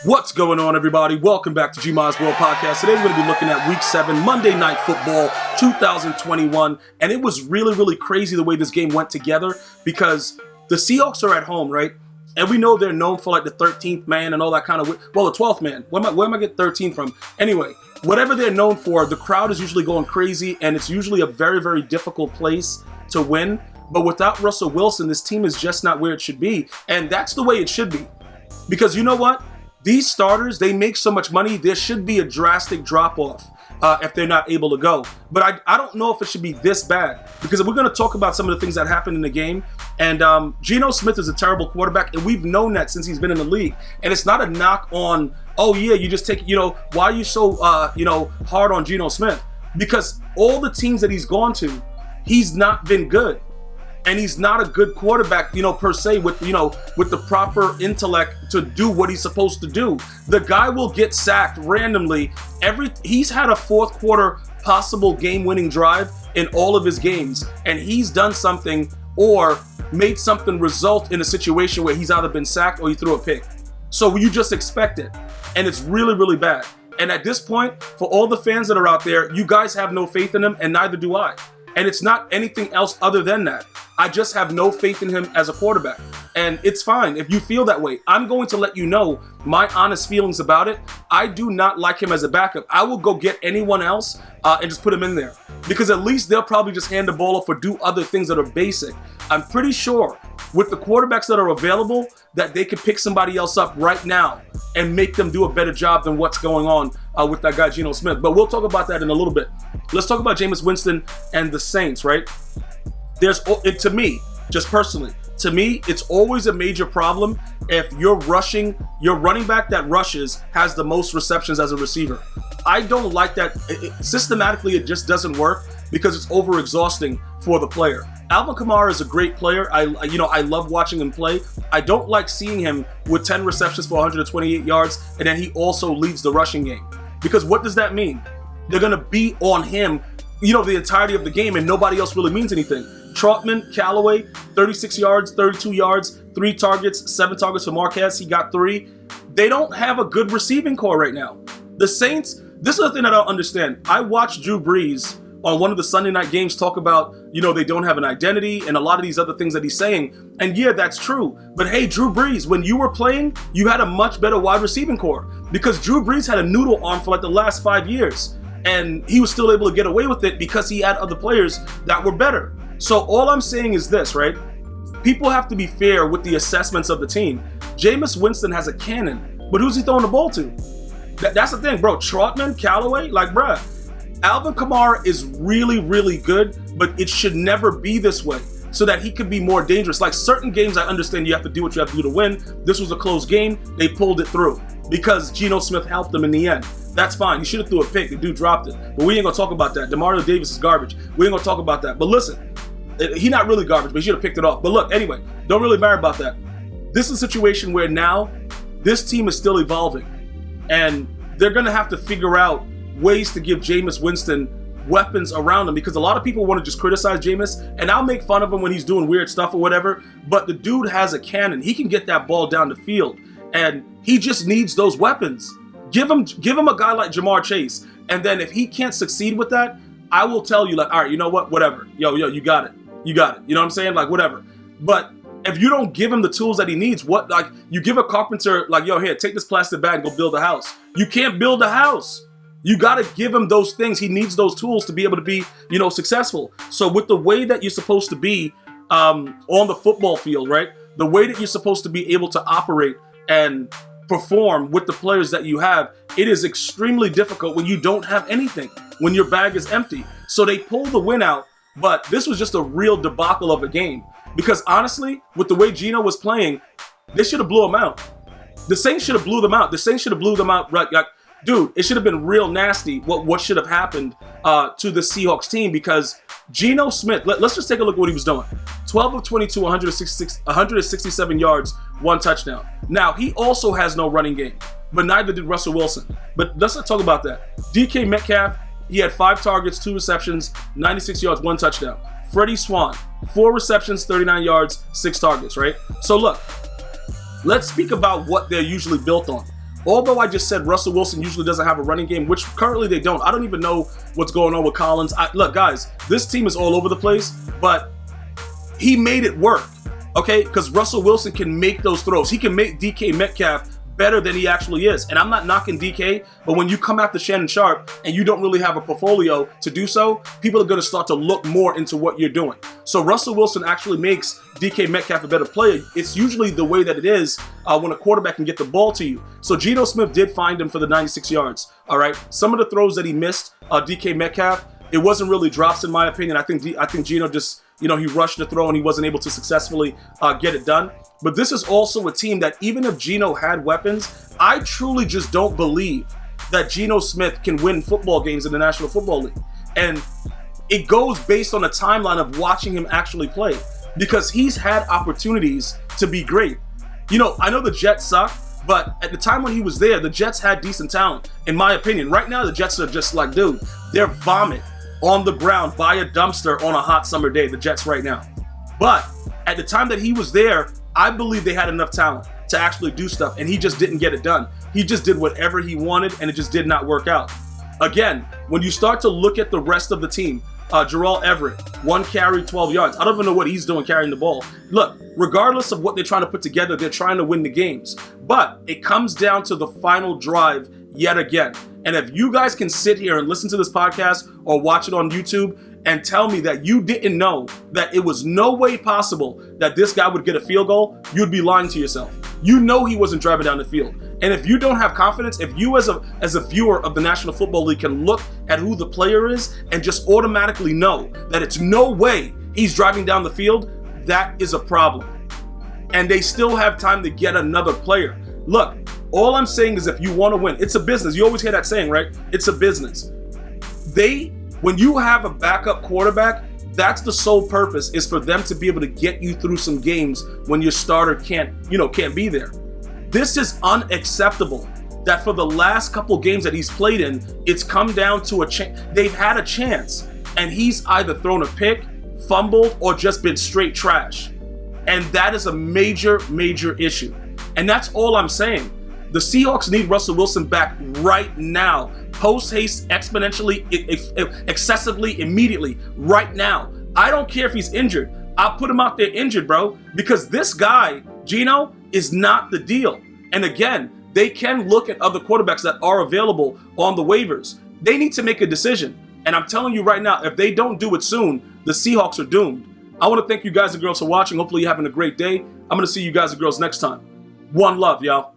What's going on, everybody? Welcome back to GmiasWorldPodcast. Today we're going to be looking at Week 7, Monday Night Football 2021. And it was really crazy the way this game went together because the Seahawks are at home, right? And we know they're known for like the 13th man and all that kind of... Well, the 12th man. Where am I getting 13 from? Anyway, whatever they're known for, the crowd is usually going crazy. And it's usually a very difficult place to win. But without Russell Wilson, this team is just not where it should be. And that's the way it should be. Because you know what? These starters, they make so much money, there should be a drastic drop-off if they're not able to go. But I don't know if it should be this bad, because we're going to talk about some of the things that happened in the game. And Geno Smith is a terrible quarterback, and we've known that since he's been in the league. And it's not a knock on, oh yeah, you just take, why are you so, hard on Geno Smith? Because all the teams that he's gone to, he's not been good. And he's not a good quarterback, per se, with the proper intellect to do what he's supposed to do. The guy will get sacked randomly. He's had a fourth quarter possible game-winning drive in all of his games, and he's done something or made something result in a situation where he's either been sacked or he threw a pick. So you just expect it, and it's really bad. And at this point, for all the fans that are out there, you guys have no faith in him, and neither do I. And it's not anything else other than that. I just have no faith in him as a quarterback. And it's fine if you feel that way. I'm going to let you know my honest feelings about it. I do not like him as a backup. I will go get anyone else and just put him in there. Because at least they'll probably just hand the ball off or do other things that are basic. I'm pretty sure with the quarterbacks that are available that they could pick somebody else up right now and make them do a better job than what's going on with that guy Geno Smith. But we'll talk about that in a little bit. Let's talk about Jameis Winston and the Saints, right? To me, just personally, to me, it's always a major problem if your running back that rushes has the most receptions as a receiver. I don't like that. Systematically, it just doesn't work because it's overexhausting for the player. Alvin Kamara is a great player. I love watching him play. I don't like seeing him with 10 receptions for 128 yards, and then he also leads the rushing game. Because what does that mean? They're going to be on him, the entirety of the game, and nobody else really means anything. Trotman, Callaway, 36 yards, 32 yards, 3 targets, 7 targets for Marquez. He got 3. They don't have a good receiving core right now. The Saints, this is the thing I don't understand. I watched Drew Brees on one of the Sunday night games talk about, they don't have an identity and a lot of these other things that he's saying. And yeah, that's true. But hey, Drew Brees, when you were playing, you had a much better wide receiving core because Drew Brees had a noodle arm for like the last 5 years. And he was still able to get away with it because he had other players that were better. So all I'm saying is this, right? People have to be fair with the assessments of the team. Jameis Winston has a cannon, but who's he throwing the ball to? That's the thing, bro. Trotman, Callaway, bruh. Alvin Kamara is really good, but it should never be this way so that he could be more dangerous. Like certain games, I understand you have to do what you have to do to win. This was a close game. They pulled it through because Geno Smith helped them in the end. That's fine. He should have threw a pick. The dude dropped it. But we ain't going to talk about that. Demario Davis is garbage. We ain't going to talk about that. But listen, he's not really garbage, but he should have picked it off. But look, anyway, don't really matter about that. This is a situation where now this team is still evolving. And they're going to have to figure out ways to give Jameis Winston weapons around him because a lot of people want to just criticize Jameis, and I'll make fun of him when he's doing weird stuff or whatever, but the dude has a cannon. He can get that ball down the field, and he just needs those weapons. Give him a guy like Jamar Chase, and then if he can't succeed with that, I will tell you, all right, you know what, whatever. Yo, you got it. You know what I'm saying? Whatever. But if you don't give him the tools that he needs, you give a carpenter, yo, here, take this plastic bag and go build a house. You can't build a house. You got to give him those things. He needs those tools to be able to be, successful. So with the way that you're supposed to be on the football field, right? The way that you're supposed to be able to operate and perform with the players that you have, it is extremely difficult when you don't have anything, when your bag is empty. So they pulled the win out, but this was just a real debacle of a game. Because honestly, with the way Geno was playing, they should have blew him out. The Saints should have blew them out. Right? Dude, it should have been real nasty what should have happened to the Seahawks team because Geno Smith, let's just take a look at what he was doing. 12 of 22, 167 yards, 1 touchdown. Now, he also has no running game, but neither did Russell Wilson. But let's not talk about that. DK Metcalf, he had 5 targets, 2 receptions, 96 yards, 1 touchdown. Freddie Swan, 4 receptions, 39 yards, 6 targets, right? So look, let's speak about what they're usually built on. although I just said Russell Wilson usually doesn't have a running game, which currently they don't. I don't even know what's going on with Collins. Look, guys, this team is all over the place, but he made it work, okay? Because Russell Wilson can make those throws. He can make DK Metcalf better than he actually is. And I'm not knocking DK, but when you come after Shannon Sharp and you don't really have a portfolio to do so, people are going to start to look more into what you're doing. So Russell Wilson actually makes DK Metcalf a better player. It's usually the way that it is when a quarterback can get the ball to you. So Geno Smith did find him for the 96 yards, all right? Some of the throws that he missed, DK Metcalf, it wasn't really drops in my opinion. I think Geno just, he rushed the throw and he wasn't able to successfully get it done. But this is also a team that even if Geno had weapons, I truly just don't believe that Geno Smith can win football games in the National Football League. And it goes based on a timeline of watching him actually play, because he's had opportunities to be great. I know the Jets suck, but at the time when he was there, the Jets had decent talent, in my opinion. Right now, the Jets are just like, dude, they're vomit on the ground by a dumpster on a hot summer day, the Jets right now. But at the time that he was there, I believe they had enough talent to actually do stuff, and he just didn't get it done. He just did whatever he wanted, and it just did not work out. Again, when you start to look at the rest of the team, Gerald Everett, 1 carry, 12 yards. I don't even know what he's doing carrying the ball. Look, regardless of what they're trying to put together, they're trying to win the games. But it comes down to the final drive yet again. And if you guys can sit here and listen to this podcast or watch it on YouTube and tell me that you didn't know that it was no way possible that this guy would get a field goal, you'd be lying to yourself. You know he wasn't driving down the field. And if you don't have confidence, if you as a viewer of the National Football League can look at who the player is and just automatically know that it's no way he's driving down the field, that is a problem. And they still have time to get another player. Look, all I'm saying is if you want to win, it's a business. You always hear that saying, right? It's a business. When you have a backup quarterback, that's the sole purpose, is for them to be able to get you through some games when your starter can't be there. This is unacceptable that for the last couple games that he's played in, it's come down to they've had a chance, and he's either thrown a pick, fumbled, or just been straight trash. And that is a major, major issue. And that's all I'm saying. The Seahawks need Russell Wilson back right now. Post haste, exponentially, excessively, immediately, right now. I don't care if he's injured. I'll put him out there injured, bro, because this guy, Geno, is not the deal. And again, they can look at other quarterbacks that are available on the waivers. They need to make a decision. And I'm telling you right now, if they don't do it soon, the Seahawks are doomed. I want to thank you guys and girls for watching. Hopefully you're having a great day. I'm going to see you guys and girls next time. One love, y'all.